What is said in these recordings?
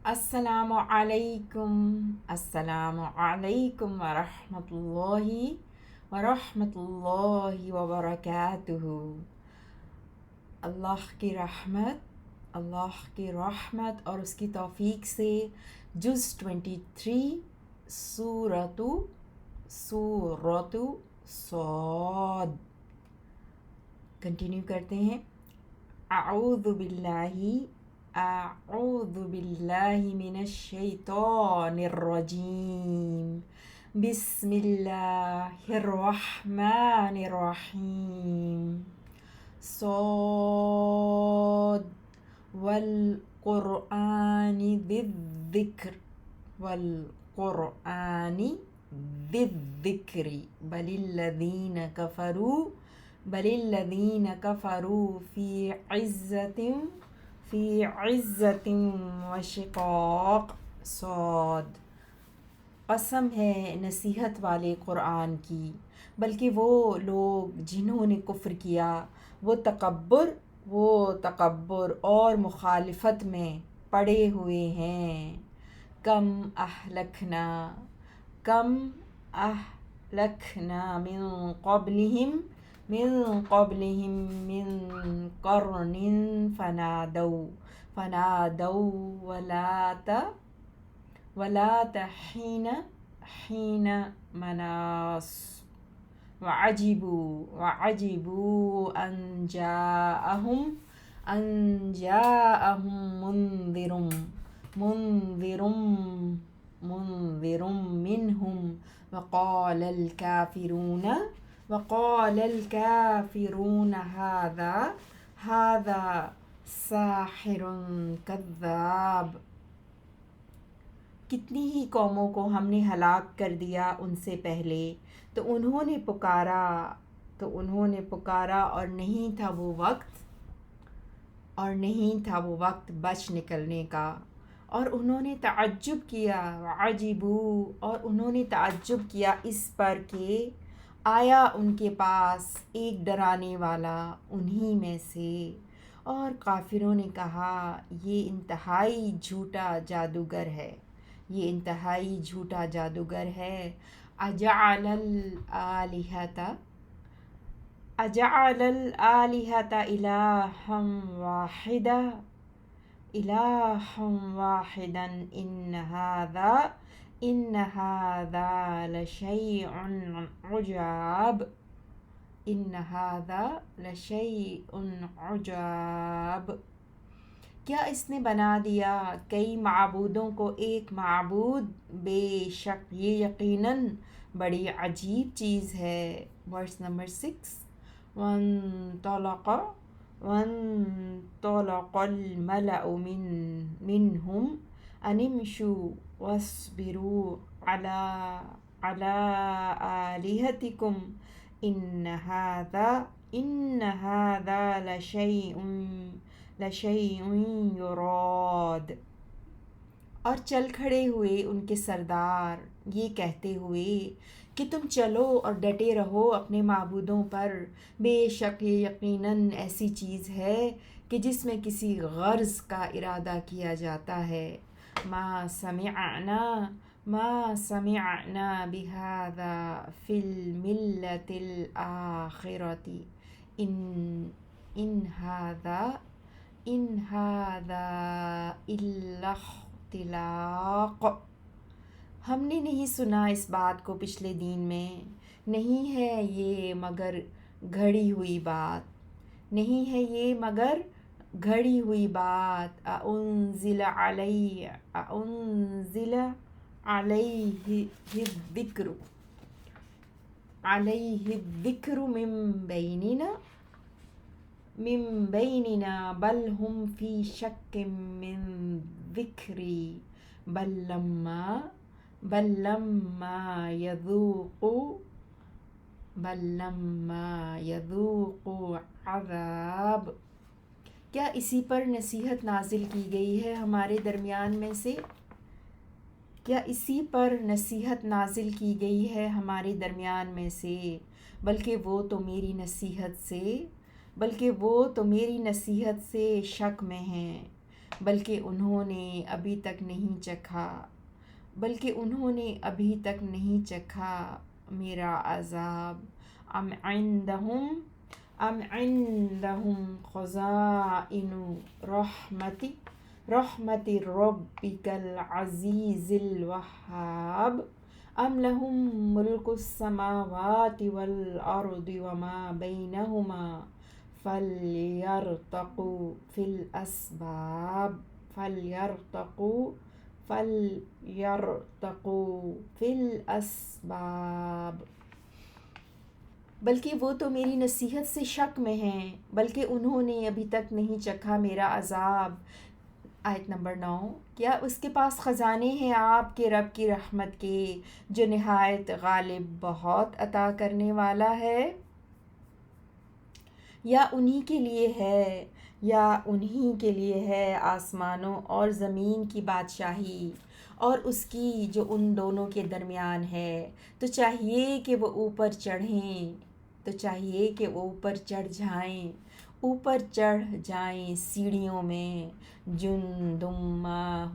السلام علیکم ورحمۃ اللہ وبرکاتہ۔ اللہ کی رحمت اور اس کی توفیق سے جز 23 سورۃ صاد کنٹینیو کرتے ہیں۔ اعوذ باللہ من الشیطان الرجیم، بسم اللہ الرحمن الرحیم۔ صاد والقرآن ذی الذکر بل الذین کفروا فی عزت وشقاق۔ صاد، قسم ہے نصیحت والے قرآن کی، بلکہ وہ لوگ جنہوں نے کفر کیا وہ تکبر اور مخالفت میں پڑے ہوئے ہیں۔ کم اہلکنا من قبلہم من قرن فنادوا ولات حین مناص وعجبوا ان جاءهم منذر منهم وقال الكافرون هذا ساحر كذاب۔ کتنی ہی قوموں کو ہم نے ہلاک کر دیا ان سے پہلے، تو انہوں نے پکارا اور نہیں تھا وہ وقت بچ نکلنے کا، اور انہوں نے تعجب کیا اور انہوں نے تعجب کیا اس پر کہ آیا ان کے پاس ایک ڈرانے والا انہی میں سے، اور کافروں نے کہا یہ انتہائی جھوٹا جادوگر ہے۔ اجعل الآلہۃ الہا واحدا ان ھذا لشیء عجاب۔ کیا اس نے بنا دیا کئی معبودوں کو ایک معبود؟ بے شک یہ یقیناً بڑی عجیب چیز ہے۔ Verse number 6۔ وانطلق الملأ منهم ان امشوا واصبروا على آلهتكم ان هذا لشیء یراد۔ اور چل کھڑے ہوئے ان کے سردار یہ کہتے ہوئے کہ تم چلو اور ڈٹے رہو اپنے معبودوں پر، بے شک یہ یقیناً ایسی چیز ہے کہ جس میں کسی غرض کا ارادہ کیا جاتا ہے۔ ما سمعنا بہذا فی الملۃ الآخرۃ ان ھذا الا اختلاق۔ ہم نے نہیں سنا اس بات کو پچھلے دین میں، نہیں ہے یہ مگر گھڑی ہوئی بات۔ اَأُنزِلَ علیہ الذکر من بیننا بل ہم فی شک من ذکری بل لما یذوقوا عذاب۔ کیا اسی پر نصیحت نازل کی گئی ہے ہمارے درمیان میں سے؟ بلکہ وہ تو میری نصیحت سے شک میں ہیں۔ بلکہ انہوں نے ابھی تک نہیں چکھا میرا عذاب۔ ام عندہم خزائن رحمت ربک العزیز الوہاب ام لہم ملک السماوات والارض وما بینہما فلیرتقوا فی الاسباب۔ بلکہ وہ تو میری نصیحت سے شک میں ہیں، بلکہ انہوں نے ابھی تک نہیں چکھا میرا عذاب۔ آیت نمبر 9۔ کیا اس کے پاس خزانے ہیں آپ کے رب کی رحمت کے، جو نہایت غالب بہت عطا کرنے والا ہے؟ یا انہی کے لیے ہے آسمانوں اور زمین کی بادشاہی اور اس کی جو ان دونوں کے درمیان ہے، تو چاہیے کہ وہ اوپر چڑھ جائیں سیڑھیوں میں۔ جندم ما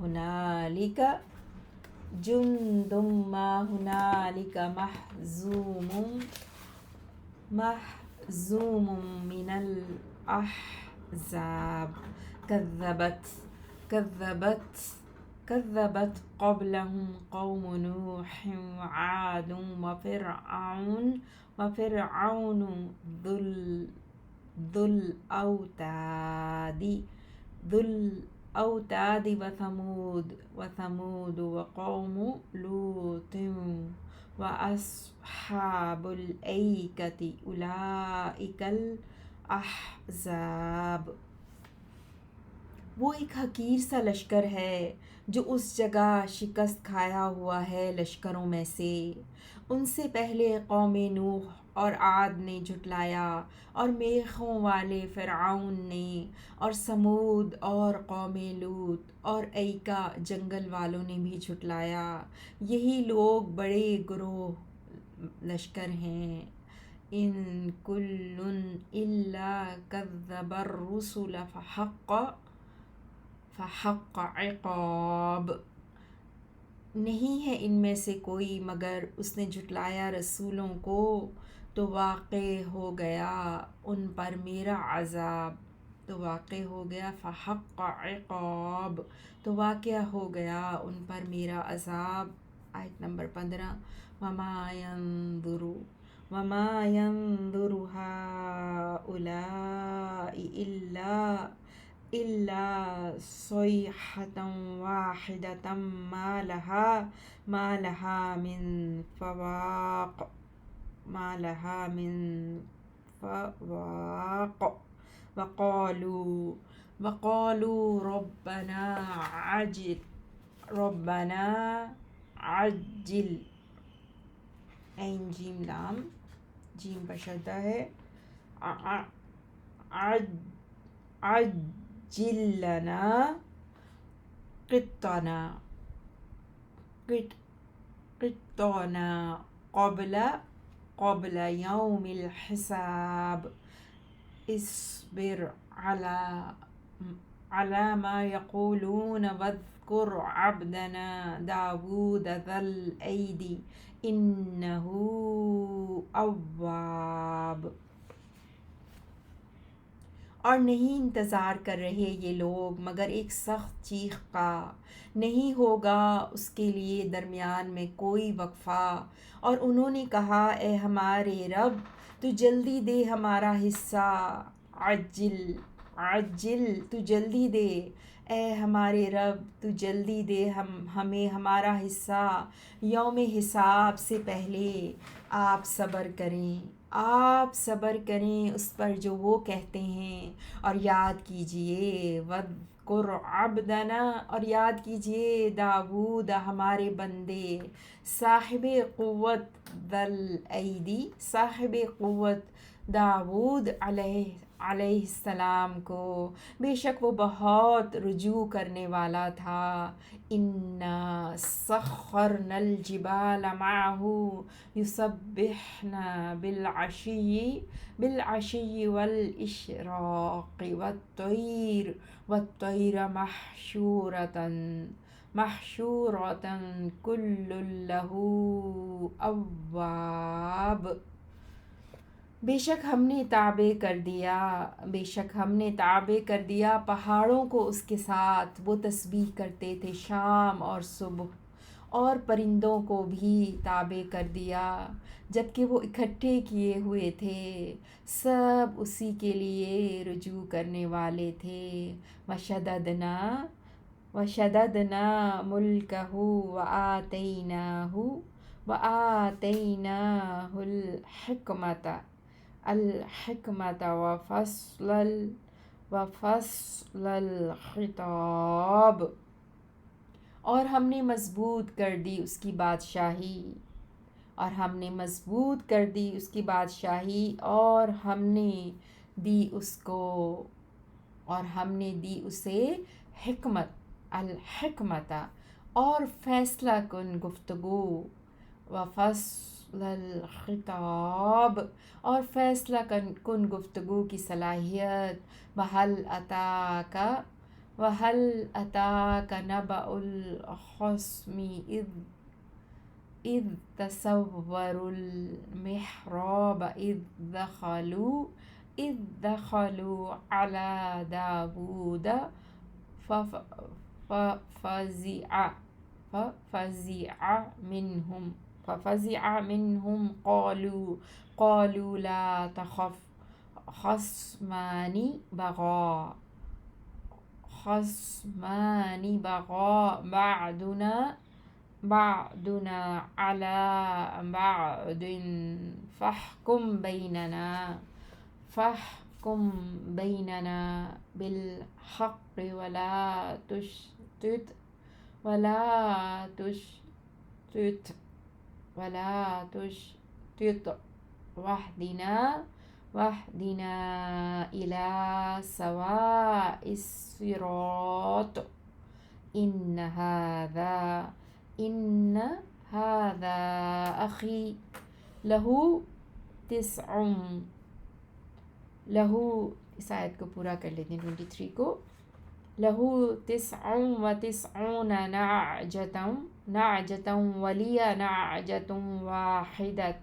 ہنالک مہزوم من الاحزاب كذبت قبلهم قوم نوح وعاد وفرعون ذو الأوتاد وثمود وقوم لوط وأصحاب الأيكة أولئك الأحزاب۔ وہ ایک حقیر سا لشکر ہے جو اس جگہ شکست کھایا ہوا ہے لشکروں میں سے۔ ان سے پہلے قوم نوح اور عاد نے جھٹلایا، اور میخوں والے فرعون نے، اور سمود اور قوم لوط اور ایکا جنگل والوں نے بھی جھٹلایا۔ یہی لوگ بڑے گروہ لشکر ہیں۔ ان کل الا کذب الرسل فحق عقاب۔ نہیں ہے ان میں سے کوئی مگر اس نے جھٹلایا رسولوں کو، تو واقع ہو گیا ان پر میرا عذاب۔ فحق عقاب، تو واقع ہو گیا ان پر میرا عذاب۔ آیت نمبر 15۔ وما ينظر هؤلاء إلا صيحة واحدة ما لها من فواق وقالوا ربنا عجل عین جیم لام جیم پر شدہ ہے، عجل لنا قطنا قبل یوم الحساب اصبر على ما يقولون واذكر عبدنا داود ذا الأيد إنه أواب۔ اور نہیں انتظار کر رہے یہ لوگ مگر ایک سخت چیخ کا، نہیں ہوگا اس کے لیے درمیان میں کوئی وقفہ۔ اور انہوں نے کہا اے ہمارے رب تو جلدی دے ہمارا حصہ، عجل تو جلدی دے، اے ہمارے رب تو جلدی دے ہمیں ہمارا حصہ یوم حساب سے پہلے۔ آپ صبر کریں اس پر جو وہ کہتے ہیں، اور یاد کیجئے وَاذْكُرْ عَبْدَنَا، اور یاد کیجئے داؤد ہمارے بندے، صاحب قوت ذَا الْأَيْدِی، صاحب قوت داؤد علیہ علیہ السلام کو، بے شک وہ بہت رجوع کرنے والا تھا۔ انا سخرنا الجبال معه یسبحن بالعشی والاشراق والطیر محشورة کل له اواب۔ بے شک ہم نے تابع کر دیا پہاڑوں کو اس کے ساتھ، وہ تسبیح کرتے تھے شام اور صبح، اور پرندوں کو بھی تابع کر دیا جبکہ وہ اکٹھے کیے ہوئے تھے، سب اسی کے لیے رجوع کرنے والے تھے۔ وشددنا ملکہ وآتیناہ الحکمت وفصل الخطاب، اور ہم نے مضبوط کر دی اس کی بادشاہی، اور ہم نے دی اسے حکمت، الحکمت، اور فیصلہ کن گفتگو، وفصل الخطاب، اور فیصلہ کن گفتگو کی صلاحیت۔ وَهَلْ أَتَاكَ نَبَأُ الْخَصْمِ إِذْ تَسَوَّرُوا الْمِحْرَابَ إِذْ دَخَلُوا عَلَى دَاوُودَ فَفَزِعَ مِنْهُمْ قَالُوا لَا تَخَفْ خَصْمَانِ بَغَى بَعْضُنَا عَلَى بَعْضٍ فَاحْكُمْ بَيْنَنَا بِالْحَقِّ وَلَا تُشْطِطْ واهدنا إلى سواء الصراط إن هذا أخي له اس آیت کو پورا کر لیتے ہیں 23 کو، له 99 نعجة ولی نعجة واحدة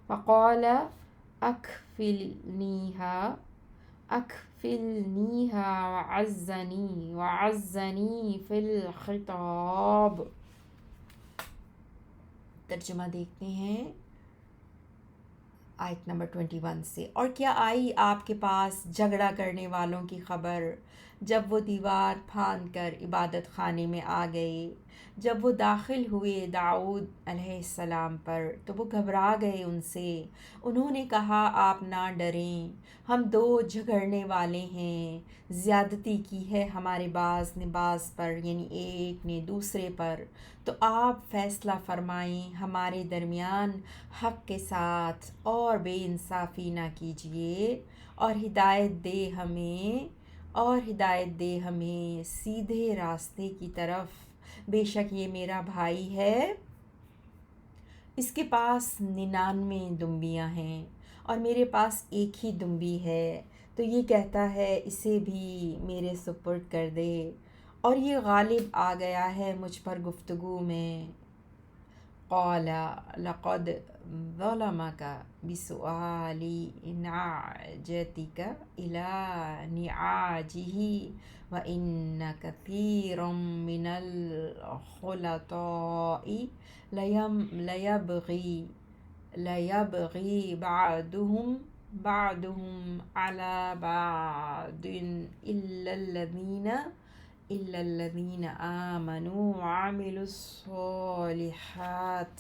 فقال أكفلنيها وعزني في الخطاب۔ ترجمہ دیکھتے ہیں آیت نمبر 21 سے۔ اور کیا آئی آپ کے پاس جھگڑا کرنے والوں کی خبر جب وہ دیوار پھاند کر عبادت خانے میں آ گئے، جب وہ داخل ہوئے داؤد علیہ السلام پر تو وہ گھبرا گئے ان سے۔ انہوں نے کہا آپ نہ ڈریں، ہم دو جھگڑنے والے ہیں، زیادتی کی ہے ہمارے بعض نے بعض پر، یعنی ایک نے دوسرے پر، تو آپ فیصلہ فرمائیں ہمارے درمیان حق کے ساتھ، اور بے انصافی نہ کیجیے، اور ہدایت دے ہمیں سیدھے راستے کی طرف۔ بے شک یہ میرا بھائی ہے، اس کے پاس 99 دمبیاں ہیں اور میرے پاس ایک ہی دمبی ہے، تو یہ کہتا ہے اسے بھی میرے سپرد کر دے، اور یہ غالب آ گیا ہے مجھ پر گفتگو میں۔ قال لقد ظلمك بسؤال نعجتك إلى نعاجه وإن كثيرا من الخلطاء ليبغي بعضهم على بعض إلا الذين آمنوا وعملوا الصالحات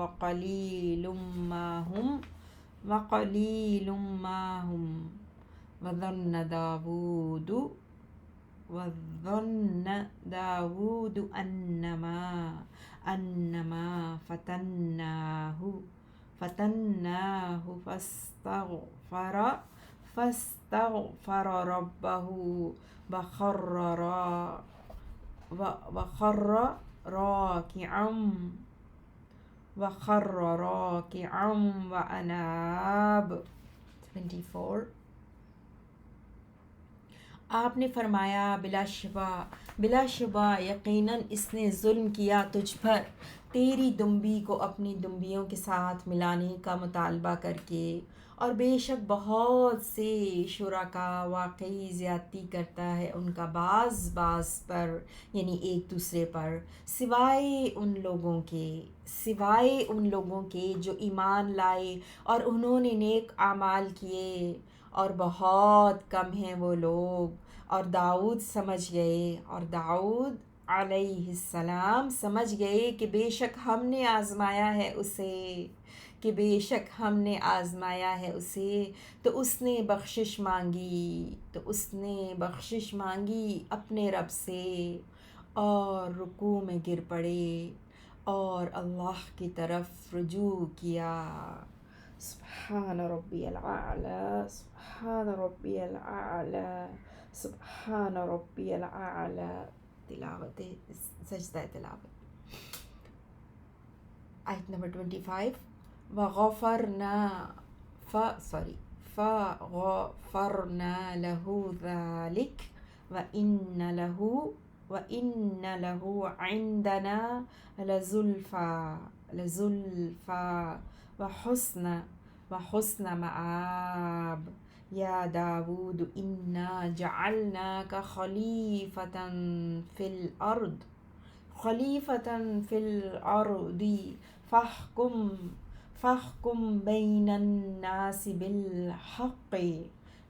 وقليل ما هم وظن داود انما فتناہ فاستغفر ربہ وخر وخر راکعا واناب۔ 24۔ آپ نے فرمایا بلا شبہ یقیناً اس نے ظلم کیا تجھ پر، تیری دمبی کو اپنی دمبیوں کے ساتھ ملانے کا مطالبہ کر کے، اور بے شک بہت سے شرکاء واقعی زیادتی کرتا ہے ان کا بعض پر، یعنی ایک دوسرے پر، سوائے ان لوگوں کے جو ایمان لائے اور انہوں نے نیک اعمال کیے، اور بہت کم ہیں وہ لوگ۔ اور داؤد علیہ السلام سمجھ گئے کہ بے شک ہم نے آزمایا ہے اسے، تو اس نے بخشش مانگی اپنے رب سے، اور رکوع میں گر پڑے اور اللہ کی طرف رجوع کیا۔ سبحان ربی الاعلی، سبحان ربی الاعلی، سبحان ربی الاعلی۔ سجدہ تلاوت۔ آیت نمبر 25۔ فغفرنا له ذلك وإن له عندنا لزلفى وحسن مآب۔ یا داود انا جعلناک خلیفة فی الارض فاحکم بین الناس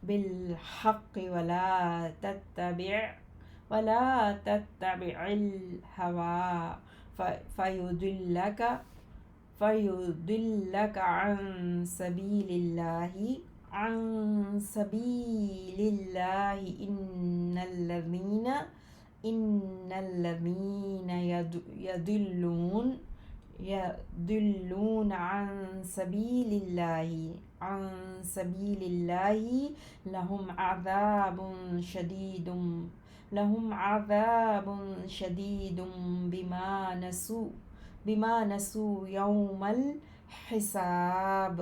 بالحق ولا تتبع الہوى فیضلک عن سبیل اللہ ان الذین یضلون عن سبیل اللہ لهم عذاب شدید بما نسوا یوم الحساب۔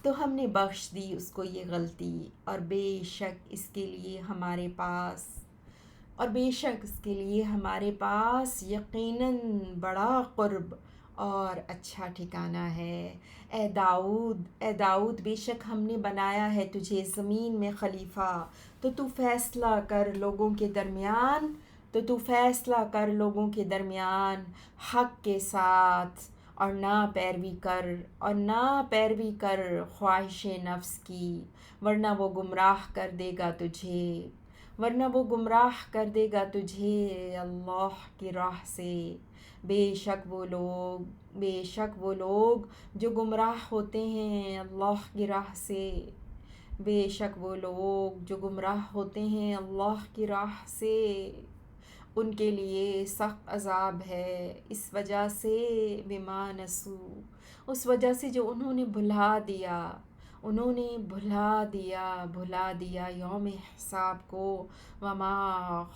تو ہم نے بخش دی اس کو یہ غلطی، اور بے شک اس کے لیے ہمارے پاس یقیناً بڑا قرب اور اچھا ٹھکانہ ہے۔ اے داؤد بے شک ہم نے بنایا ہے تجھے زمین میں خلیفہ، تو تو فیصلہ کر لوگوں کے درمیان حق کے ساتھ، اور نہ پیروی کر خواہش نفس کی، ورنہ وہ گمراہ کر دے گا تجھے اللہ کی راہ سے۔ بے شک وہ لوگ جو گمراہ ہوتے ہیں اللہ کی راہ سے، ان کے لیے سخت عذاب ہے، اس وجہ سے اس وجہ سے جو انہوں نے بھلا دیا یوم حساب کو۔ وما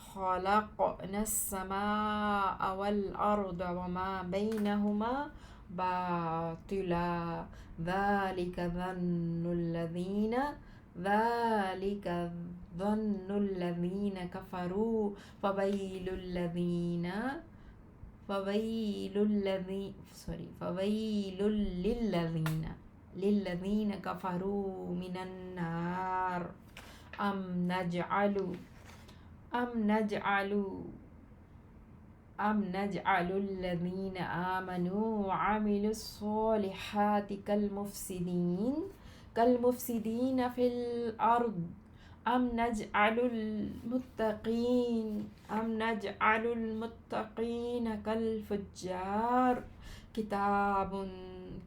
خلقنا السماء والارض وما بینہما باطلا ذلك ظن الذین کفروا فویل للذین کفروا من النار۔ ام نجعل الذین آمنوا وعملوا الصالحات كالمفسدین فی الارض ام نجعل المتقین كالفجار۔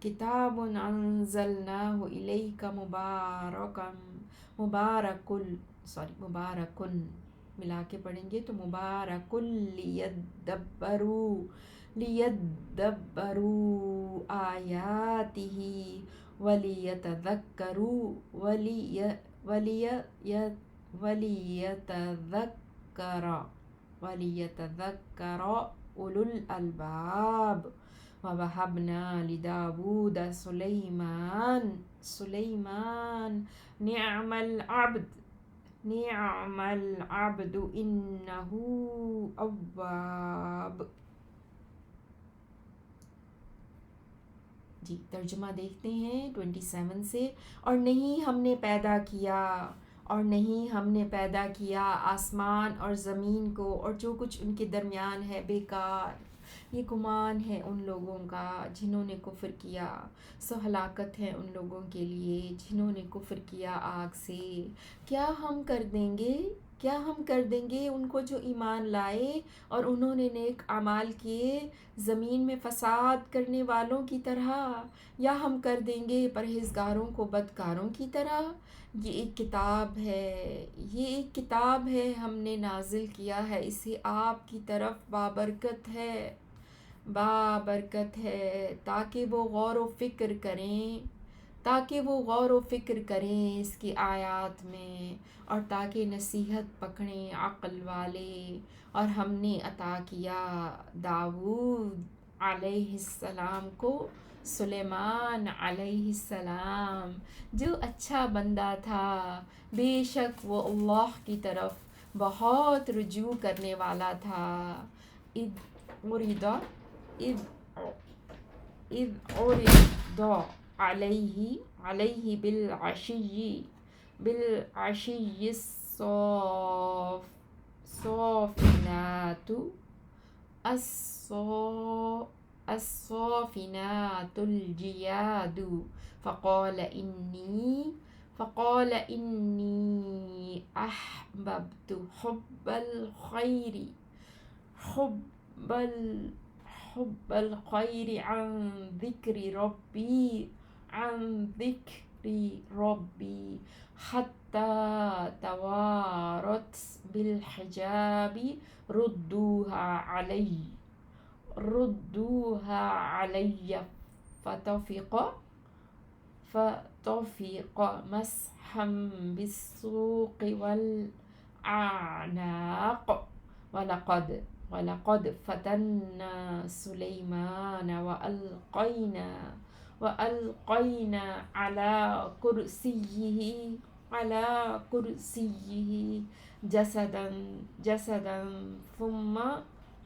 کتاب انزلناہ الیک مبارک ملا کے پڑھیں گے تو مبارکل لیدبروا آیاتہ ولیتذکروا ولی ولیتذکر ولیتذکر اولو الالباب ووهبنا لداود سلیمان نعم العبد انه اواب. جی ترجمہ دیکھتے ہیں 27 سے. اور نہیں ہم نے پیدا کیا آسمان اور زمین کو اور جو کچھ ان کے درمیان ہے بیکار. یہ گمان ہے ان لوگوں کا جنہوں نے کفر کیا، سو ہلاکت ہے ان لوگوں کے لیے جنہوں نے کفر کیا آگ سے. کیا ہم کر دیں گے ان کو جو ایمان لائے اور انہوں نے نیک اعمال کیے زمین میں فساد کرنے والوں کی طرح، یا ہم کر دیں گے پرہیزگاروں کو بدکاروں کی طرح. یہ ایک کتاب ہے ہم نے نازل کیا ہے اسے آپ کی طرف بابرکت ہے تاکہ وہ غور و فکر کریں اس کی آیات میں، اور تاکہ نصیحت پکڑیں عقل والے. اور ہم نے عطا کیا داؤد علیہ السلام کو سلیمان علیہ السلام جو اچھا بندہ تھا، بے شک وہ اللہ کی طرف بہت رجوع کرنے والا تھا. اذ عرض علیہ بالعشی الصافنات الجیاد فقال انی احببت حب الخیر عن ذکر ربی حتی توارت بالحجاب ردوها علی فتفق مسحا بالسوق والأعناق ولقد فتنا سليمان وألقينا على كرسيه جسدا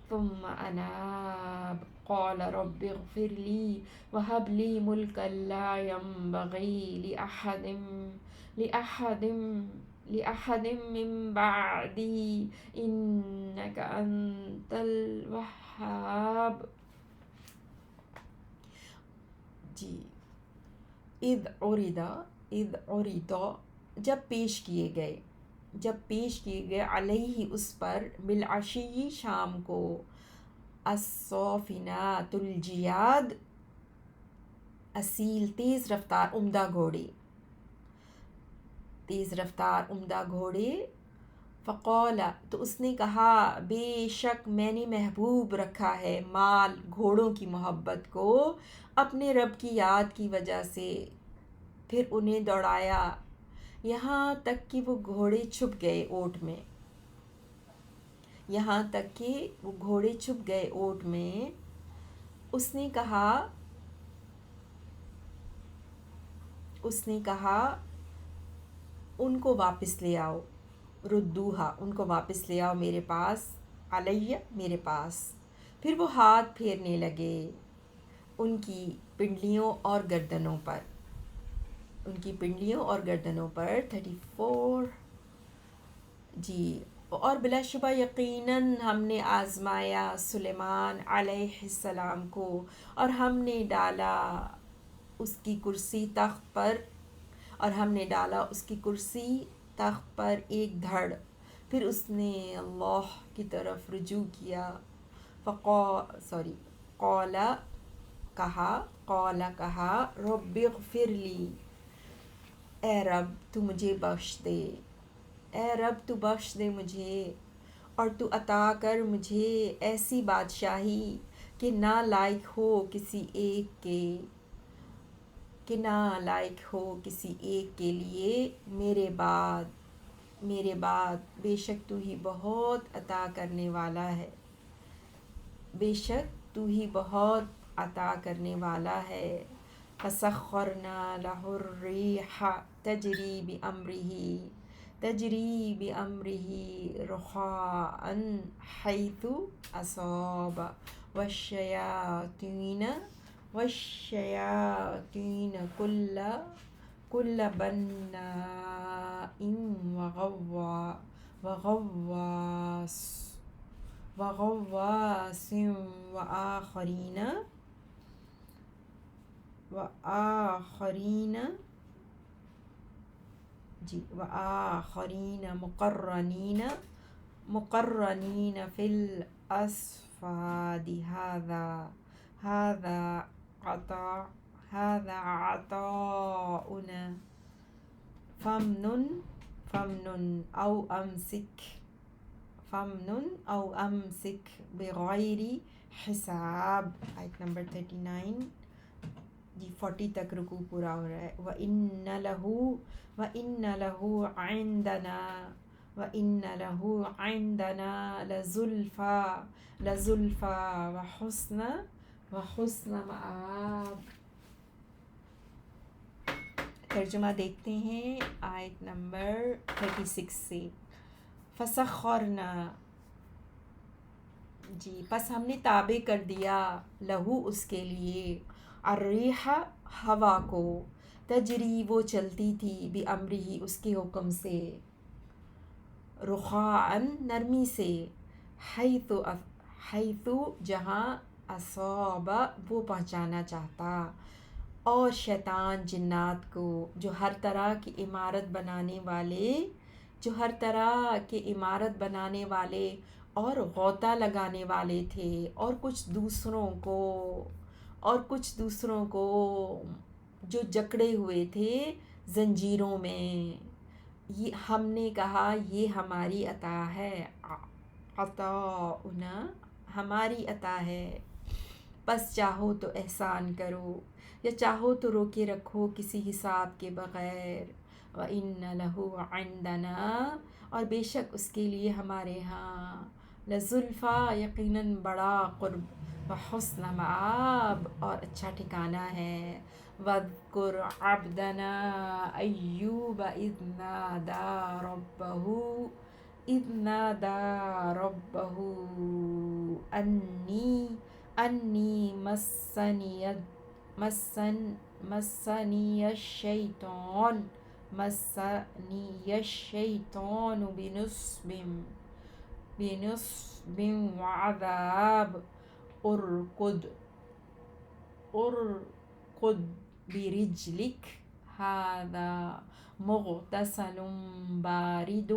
ثم أناب قال رب اغفر لي وهب لي ملكا لا ينبغي لأحد من بعدي إنك أنت الوهاب. جی اذ عرض جب پیش کیے گئے علیہ اس پر بالعشی شام کو الصافنات الجیاد اصیل تیز رفتار عمدہ گھوڑے. فقال تو اس نے کہا بے شک میں نے محبوب رکھا ہے مال گھوڑوں کی محبت کو اپنے رب کی یاد کی وجہ سے. پھر انہیں دوڑایا یہاں تک کہ وہ گھوڑے چھپ گئے اونٹ میں. اس نے کہا ان کو واپس لے آؤ، ردوہا ان کو واپس لے آؤ میرے پاس، علیہ میرے پاس. پھر وہ ہاتھ پھیرنے لگے ان کی پنڈلیوں اور گردنوں پر 34. جی اور بلا شبہ یقیناً ہم نے آزمایا سلیمان علیہ السلام کو اور ہم نے ڈالا اس کی کرسی تخت پر ایک دھڑ. پھر اس نے اللہ کی طرف رجوع کیا. قال کہا رب اغفر لی، اے رب تو مجھے بخش دے. اے رب تو بخش دے مجھے اور تو عطا کر مجھے ایسی بادشاہی کہ نہ لائق ہو کسی ایک کے، کہ نہ لائق ہو کسی ایک کے لیے میرے بعد بے شک تو ہی بہت عطا کرنے والا ہے، بے شک تو ہی بہت عطا کرنے والا ہے۔ فسخرنا له الريح تجری بأمره رخاء حيث أصاب والشياطين كل بناء وغواص وغواص وآخرين مقرنين في الأصفاد هذا عطاؤنا فمن أو أمسك بغیر حساب۔ آیت نمبر 39 جی 40 تک رکوع پورا ہو رہا ہے۔ وَإِنَّ لَهُ عِندَنَا لَزُلْفَى وَحُسْنَ مَآب۔ ترجمہ دیکھتے ہیں آیت نمبر 36 سے۔ فَسَخَّرْنَا جی پس ہم نے تابع کر دیا لہو اس کے لیے، الریح ہوا کو، تجری وہ چلتی تھی، بِأَمْرِهِ اس کے حکم سے، رخاءً نرمی سے، حیث جہاں، اصاب وہ پہنچانا چاہتا، اور شیطان جنات کو جو ہر طرح کی عمارت بنانے والے اور غوطہ لگانے والے تھے، اور کچھ دوسروں کو جو جکڑے ہوئے تھے زنجیروں میں۔ یہ ہم نے کہا یہ ہماری عطا ہے، عطاؤنا ہماری عطا ہے، پس چاہو تو احسان کرو یا چاہو تو روکے رکھو کسی حساب کے بغیر۔ وَإِنَّ لَهُ عِندَنَا اور بے شک اس کے لیے ہمارے ہاں، لَزُلْفَىٰ یقیناً بڑا قرب، وحسن مآب اور اچھا ٹھکانہ ہے۔ وَاذْكُرْ عَبْدَنَا أَيُّوبَ إِذْ نَادَىٰ رَبَّهُ أَنِّي مَسَّنِيَ الشَّيْطَانُ بِنُصْبٍ وَعَذَابٍ ارْكُضْ بِرِجْلِكَ هَٰذَا مُغْتَسَلٌ بَارِدٌ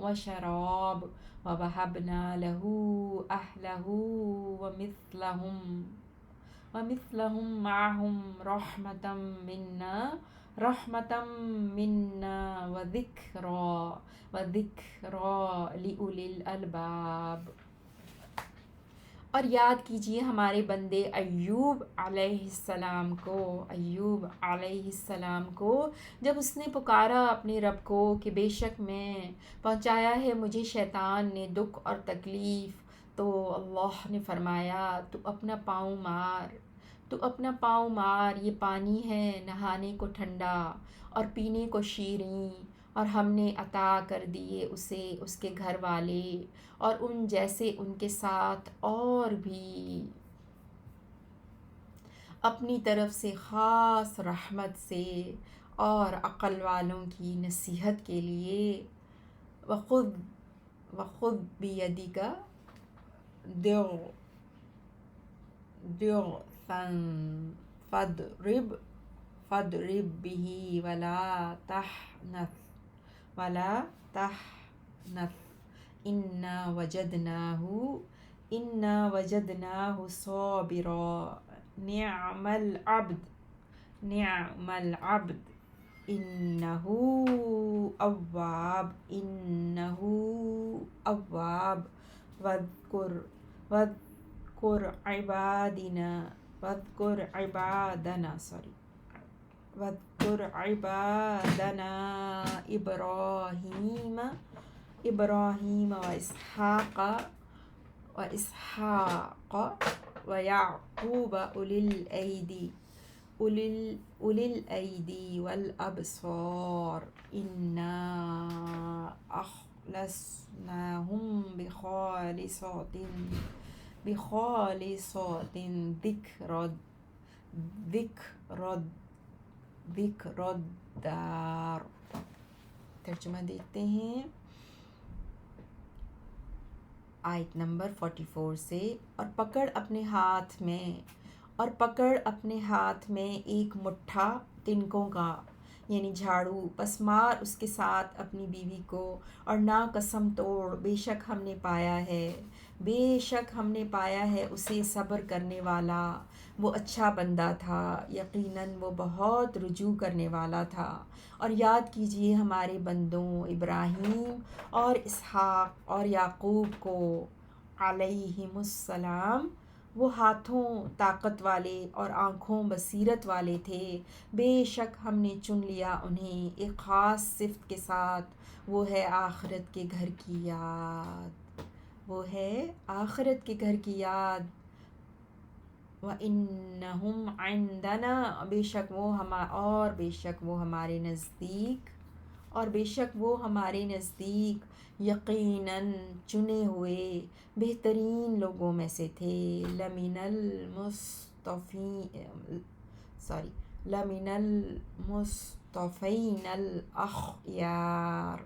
وَشَرَابٌ وَوَهَبْنَا لَهُ أَهْلَهُ وَمِثْلَهُم مَّعَهُمْ رَحْمَةً مِّنَّا وَذِكْرَىٰ لِأُولِي الْأَلْبَابِ۔ اور یاد کیجئے ہمارے بندے ایوب علیہ السلام کو جب اس نے پکارا اپنے رب کو کہ بے شک میں پہنچایا ہے مجھے شیطان نے دکھ اور تکلیف، تو اللہ نے فرمایا تو اپنا پاؤں مار، یہ پانی ہے نہانے کو ٹھنڈا اور پینے کو شیریں، اور ہم نے عطا کر دیے اسے اس کے گھر والے اور ان جیسے ان کے ساتھ اور بھی اپنی طرف سے خاص رحمت سے اور عقل والوں کی نصیحت کے لیے۔ وَخُذْ بِيَدِكَ ضِغْثًا فَاضْرِب بِّهِ وَلَا تَحْنَثْ إِنَّا وَجَدْنَاهُ صَابِرًا نِعْمَ الْعَبْدُ إنه أواب إنه أواب واذكر واذكر عبادنا واذكر عبادنا sorry واذكر عبادنا إبراهيم وإسحاق ويعقوب أولي الأيدي والأبصار إنا أخلصناهم بخالصة ذكر الدار. ترجمہ دیکھتے ہیں آیت نمبر 44 سے. اور پکڑ اپنے ہاتھ میں ایک مٹھا تنکوں کا یعنی جھاڑو، پس مار اس کے ساتھ اپنی بیوی کو اور نہ قسم توڑ، بے شک ہم نے پایا ہے اسے صبر کرنے والا، وہ اچھا بندہ تھا، یقیناً وہ بہت رجوع کرنے والا تھا. اور یاد کیجئے ہمارے بندوں ابراہیم اور اسحاق اور یعقوب کو علیہم السلام. وہ ہاتھوں طاقت والے اور آنکھوں بصیرت والے تھے. بے شک ہم نے چن لیا انہیں ایک خاص صفت کے ساتھ، وہ ہے آخرت کے گھر کی یاد. وَإِنَّهُمْ عِندَنَا بے شک وہ ہمارے نزدیک یقیناً چنے ہوئے بہترین لوگوں میں سے تھے. لَمِنَ الْمُصْطَفَيْنَ الْأَخْيَارِ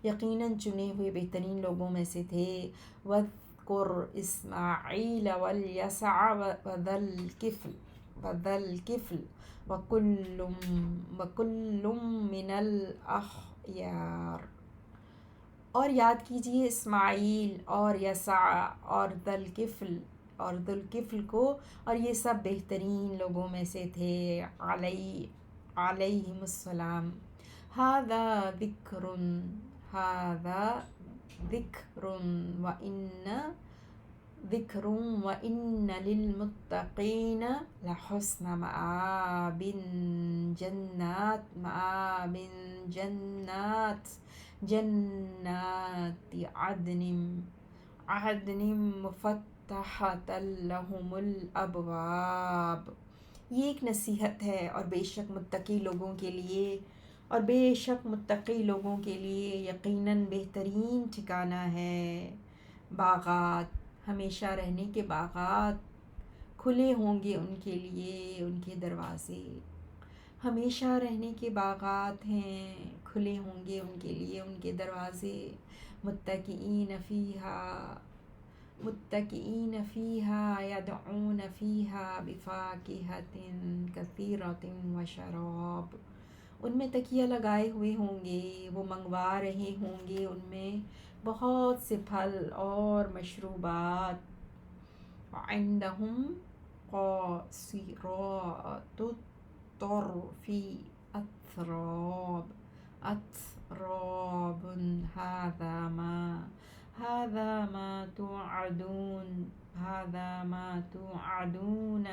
یقیناً چنے ہوئے بہترین لوگوں میں سے تھے. وَاذْكُرْ إِسْمَاعِيلَ وَالْيَسَعَ وَذَا الْكِفْلِ وَكُلٌّ مِّنَ الْأَخْيَارِ. اور یاد کیجئے اسماعیل اور یسع اور ذوالکفل کو، اور یہ سب بہترین لوگوں میں سے تھے علیہم السلام. ھذا ذکر وَإِنَّ لِلْمُتَّقِینَ لَحُسْنَ مَآبٍ جنات عدن مفتحة لهم الأبواب. یہ ایک نصیحت ہے اور بے شک متقی لوگوں کے لیے یقیناً بہترین ٹھکانہ ہے. باغات، ہمیشہ رہنے کے باغات کھلے ہوں گے ان کے لیے ان کے دروازے. ہمیشہ رہنے کے باغات ہیں، کھلے ہوں گے ان کے لیے ان کے دروازے. متکئین فیہا یدعون فیہا بفاکہۃ کثیرۃ وشراب. ان میں تکیہ لگائے ہوئے ہوں گے، وہ منگوا رہے ہوں گے ان میں بہت سے پھل اور مشروبات. وعندہم قاصرات الطرف أتراب هذا ما توعدون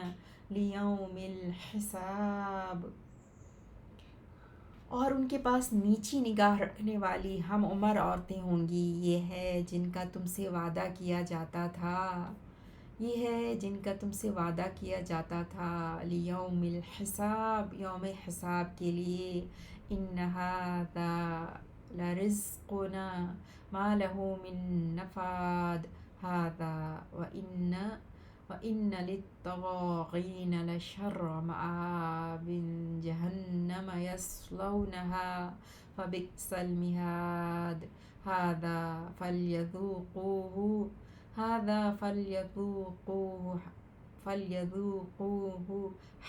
لیوم الحساب. اور ان کے پاس نیچی نگاہ رکھنے والی ہم عمر عورتیں ہوں گی. یہ ہے جن کا تم سے وعدہ کیا جاتا تھا لیوم الحساب، یوم حساب کے لیے. ان ھذا لرزقنا ما له من نفاد. وَإِنَّ لِلطَّاغِينَ لَشَرَّ مَآبٍ جَهَنَّمَ يَصْلَوْنَهَا فَبِئْسَ الْمِهَادُ. هذا فليذوقوه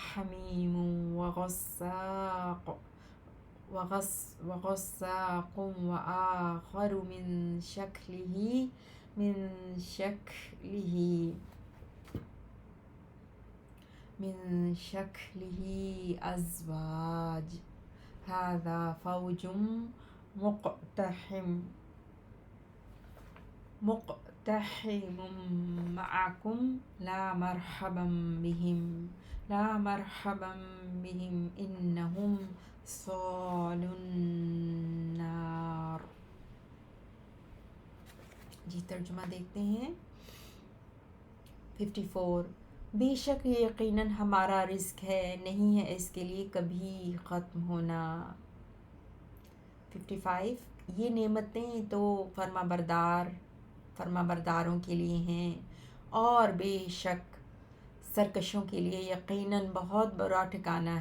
حميم وغساق وآخر من شكله أزواج. ھذا فوج مقتحم معکم لا مرحبا بہم انہم صالوا النار۔ جی ترجمہ دیکھتے ہیں۔ 54 بے شک یہ یقیناً ہمارا رزق ہے، نہیں ہے اس کے لیے کبھی ختم ہونا۔ 55 یہ نعمتیں تو فرما برداروں کے لیے ہیں، اور بے شک سرکشوں کے لیے یقیناً بہت برا ٹھکانہ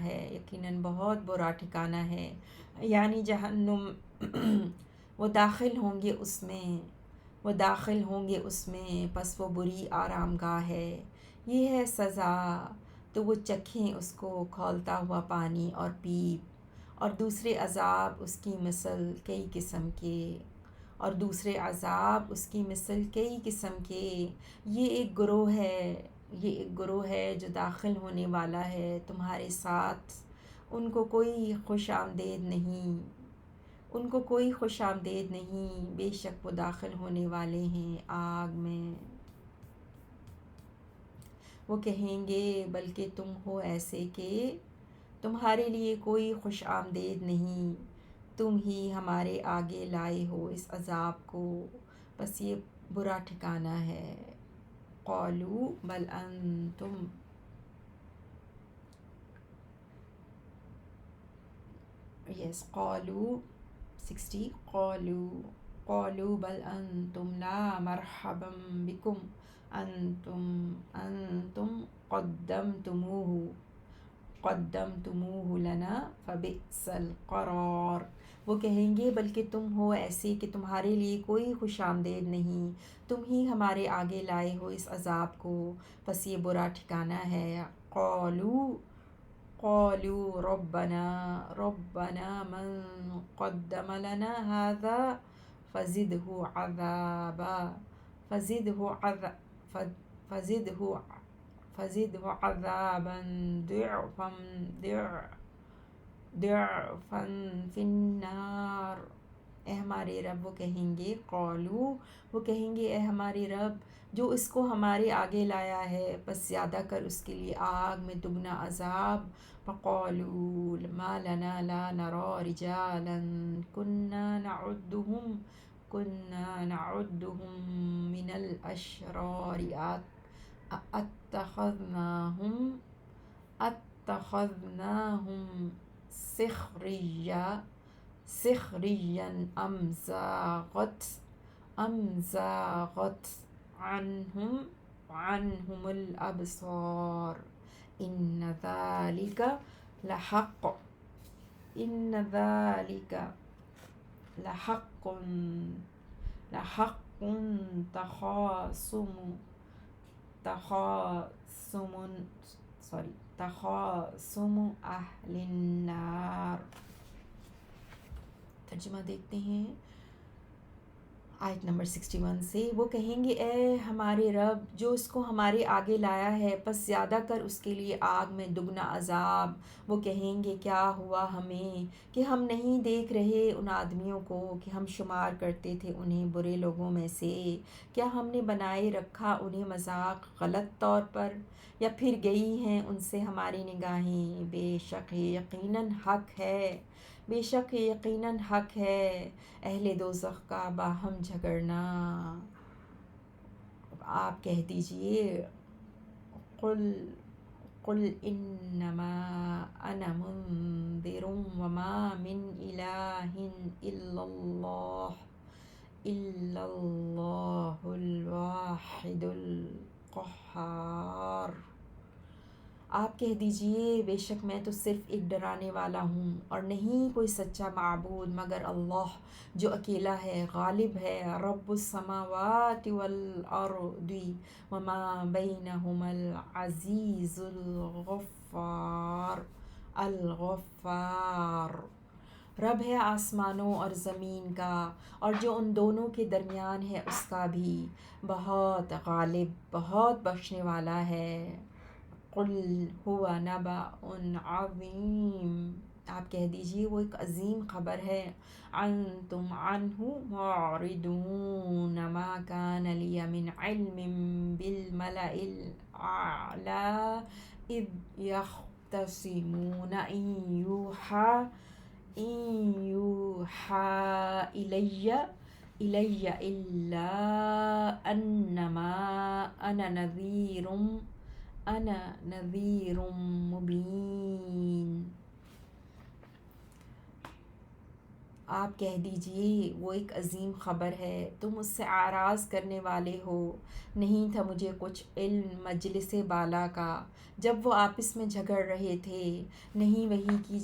ہے، یعنی جہنم۔ وہ داخل ہوں گے اس میں، پس وہ بری آرام گاہ ہے، یہ ہے سزا۔ تو وہ چکھیں اس کو کھولتا ہوا پانی اور پیپ، اور دوسرے عذاب اس کی مثل کئی قسم کے۔ یہ ایک گروہ ہے جو داخل ہونے والا ہے تمہارے ساتھ، ان کو کوئی خوش آمدید نہیں، بے شک وہ داخل ہونے والے ہیں آگ میں۔ وہ کہیں گے بلکہ تم ہو ایسے کہ تمہارے لیے کوئی خوش آمدید نہیں، تم ہی ہمارے آگے لائے ہو اس عذاب کو، بس یہ برا ٹھکانہ ہے۔ قالوا بل انتم 60 قالوا بل انتم لا مرحبا بكم انتم قدمتموه لنا فبئس القرار۔ وہ کہیں گے بلکہ تم ہو ایسے کہ تمہارے لیے کوئی خوش آمدید نہیں، تم ہی ہمارے آگے لائے ہو اس عذاب کو، پس یہ برا ٹھکانہ ہے۔ قالوا ربنا من قدم لنا هذا فزده عذابا ضعفا فی النار۔ اے ہمارے رب، وہ کہیں گے اے ہمارے رب، جو اس کو ہمارے آگے لایا ہے، بس زیادہ کر اس کے لیے آگ میں دگنا عذاب۔ فقالوا ما لنا لا نرى رجالا كنا نعدهم من الاشرار اتخذناهم سخريا ام زاغت عنهم الابصار ان ذلك لحق تخاصم اہل النار۔ ترجمہ دیکھتے ہیں آیت نمبر 61 سے۔ وہ کہیں گے اے ہمارے رب، جو اس کو ہمارے آگے لایا ہے، پس زیادہ کر اس کے لیے آگ میں دگنا عذاب۔ وہ کہیں گے کیا ہوا ہمیں کہ ہم نہیں دیکھ رہے ان آدمیوں کو کہ ہم شمار کرتے تھے انہیں برے لوگوں میں سے، کیا ہم نے بنائے رکھا انہیں مذاق غلط طور پر، یا پھر گئی ہیں ان سے ہماری نگاہیں؟ بے شک یہ یقیناً حق ہے اہل دوزخ کا باہم جھگڑنا۔ آپ کہہ دیجئے قل انما انا منذر وما من الہ الا اللہ الواحد القہار۔ آپ کہہ دیجئے بے شک میں تو صرف ایک ڈرانے والا ہوں، اور نہیں کوئی سچا معبود مگر اللہ جو اکیلا ہے، غالب ہے، رب السماوات والارض وما بینہما العزیز الغفار۔ رب ہے آسمانوں اور زمین کا، اور جو ان دونوں کے درمیان ہے اس کا بھی، بہت غالب، بہت بخشنے والا ہے۔ قل هو نبأ عظیم۔ آپ کہہ دیجئے وہ ایک عظیم خبر ہے. انتم عنہ معرضون ما کان لی من علم بالملأ الاعلی اذ یختصمون ان یوحى الی الا انما انا نذیر مبین. آپ کہہ دیجئے وہ ایک عظیم خبر ہے، تم اس سے اعراض کرنے والے ہو. نہیں تھا مجھے کچھ علم مجلس بالا کا جب وہ آپس میں جھگڑ رہے تھے. نہیں وحی کی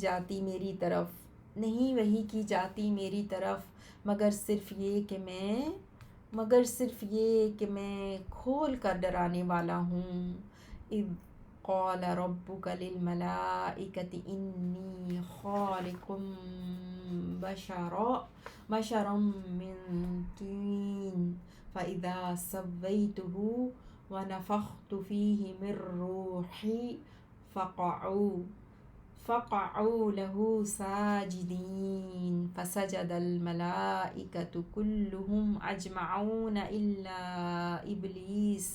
جاتی میری طرف مگر صرف یہ کہ میں کھول کر ڈرانے والا ہوں. اذ قال ربک للملائکۃ انی خالق بشرا من طین فاذا سویتہ ونفخت فیہ من روحی فقعوا له ساجدین فسجد الملائکۃ کلهم اجمعون الا ابلیس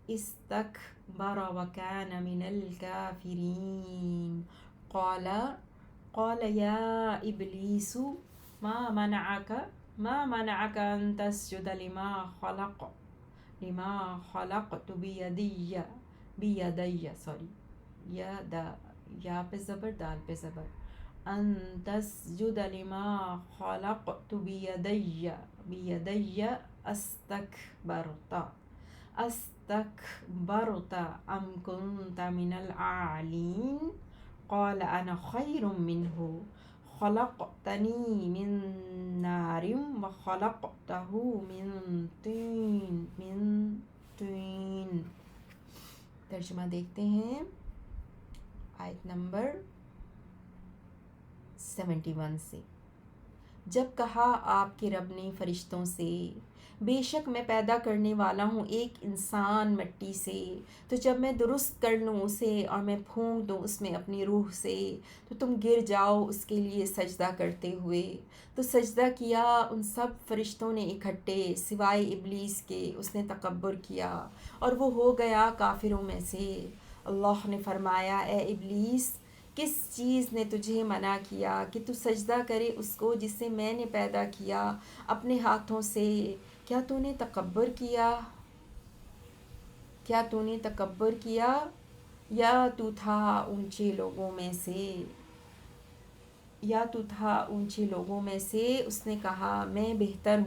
استکبر وکان من الکافرین. قال یا ابلیس ما منعک ان تسجد لما خلقت بیدی یا پہ زبر دال پہ زبر ان تسجد لما خلقت بیدی استکبرت ام کنت من العالین. قال انا خیر منہ خلقتنی من نار وخلقتہ من طین. ترجمہ دیکھتے ہیں آیت نمبر 71 سے. جب کہا آپ کے رب نے فرشتوں سے بے شک میں پیدا کرنے والا ہوں ایک انسان مٹی سے، تو جب میں درست کر لوں اسے اور میں پھونک دوں اس میں اپنی روح سے تو تم گر جاؤ اس کے لیے سجدہ کرتے ہوئے. تو سجدہ کیا ان سب فرشتوں نے اکٹھے سوائے ابلیس کے، اس نے تکبر کیا اور وہ ہو گیا کافروں میں سے. اللہ نے فرمایا اے ابلیس، کس چیز نے تجھے منع کیا کہ تو سجدہ کرے اس کو جسے میں نے پیدا کیا اپنے ہاتھوں سے؟ کیا تو نے تکبر کیا یا تو تھا اونچے لوگوں میں سے؟ اس نے کہا میں بہتر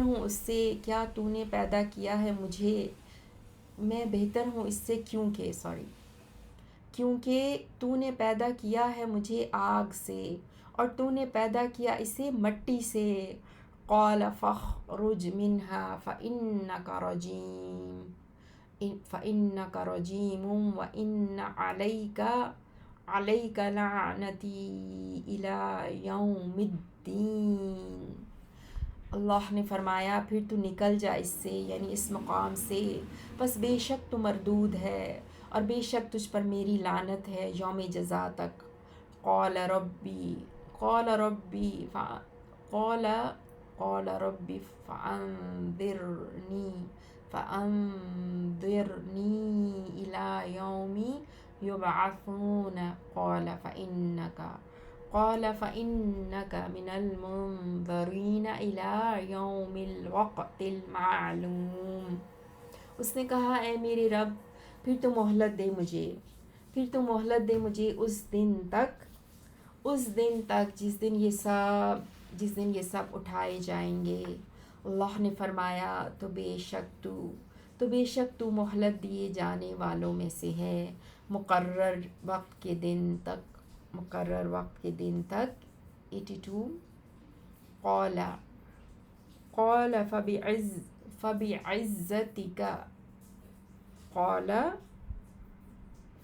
ہوں اس سے. کیا تو نے پیدا کیا ہے مجھے؟ میں بہتر ہوں اس سے کیونکہ تو نے پیدا کیا ہے مجھے آگ سے اور تو نے پیدا کیا اسے مٹی سے. قال فاخرج منها فإنك رجيم وإن عليك لعنتي إلى يوم الدين. اللہ نے فرمایا پھر تو نکل جا اس سے، یعنی اس مقام سے، بس بے شک تو مردود ہے اور بے شک تجھ پر میری لعنت ہے یوم جزا تک. قال ربی فانظرنی الی یوم یبعثون. قال فإنك من المنظرین الی یوم الوقت المعلوم. اس نے کہا اے میرے رب پھر تو مہلت دے مجھے اس دن تک جس دن یہ سب اٹھائے جائیں گے. اللہ نے فرمایا تو بے شک تو مہلت دیے جانے والوں میں سے ہے مقرر وقت کے دن تک. 82. قال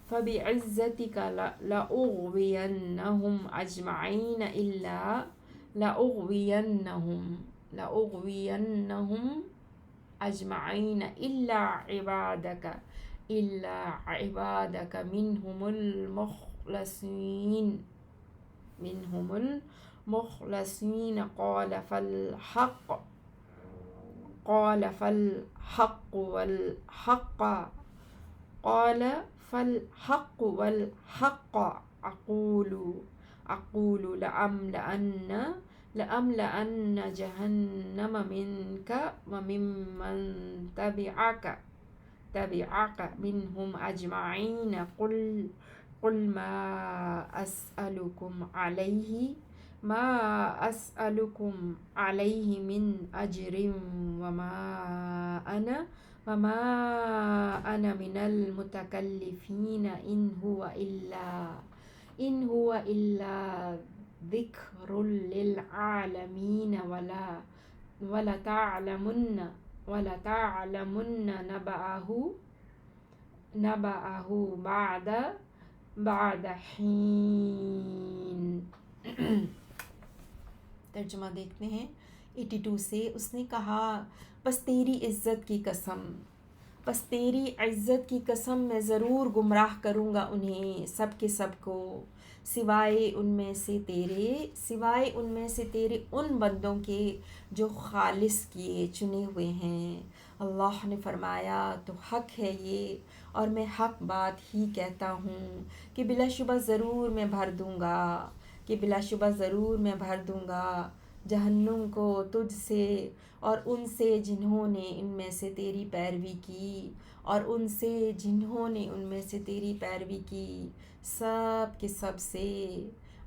فبعزتك لأغوينهم أجمعين إلا إلا عبادك منهم المخلصين قال فالحق والحق أقول لأملأن جهنم منك وممن تبعك منهم أجمعين قل ما أسألكم عليه من أجر وما أنا من المتكلفين إن هو إلا ذكر للعالمين ولتعلمن نبأه بعد حين. ترجمہ دیکھتے ہیں 82 سے. اس نے کہا پس تیری عزت کی قسم میں ضرور گمراہ کروں گا انہیں سب کے سب کو سوائے ان میں سے تیرے ان بندوں کے جو خالص کیے چنے ہوئے ہیں. اللہ نے فرمایا تو حق ہے یہ اور میں حق بات ہی کہتا ہوں کہ بلا شبہ ضرور میں بھر دوں گا جہنم کو تجھ سے اور ان سے جنہوں نے ان میں سے تیری پیروی کی سب کے سب سے.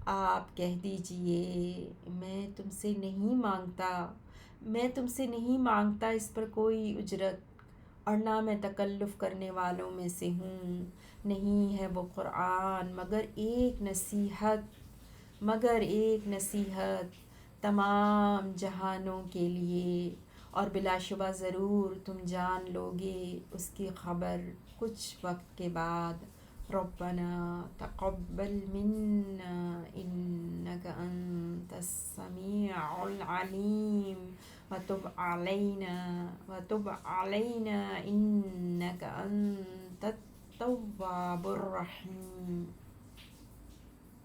آپ کہہ دیجئے میں تم سے نہیں مانگتا اس پر کوئی اجرت اور نہ میں تکلف کرنے والوں میں سے ہوں. نہیں ہے وہ قرآن مگر ایک نصیحت تمام جہانوں کے لیے اور بلا شبہ ضرور تم جان لوگے اس کی خبر کچھ وقت کے بعد. ربنا تقبل منا انك انت السميع العليم وتب علينا انك انت التواب الرحيم.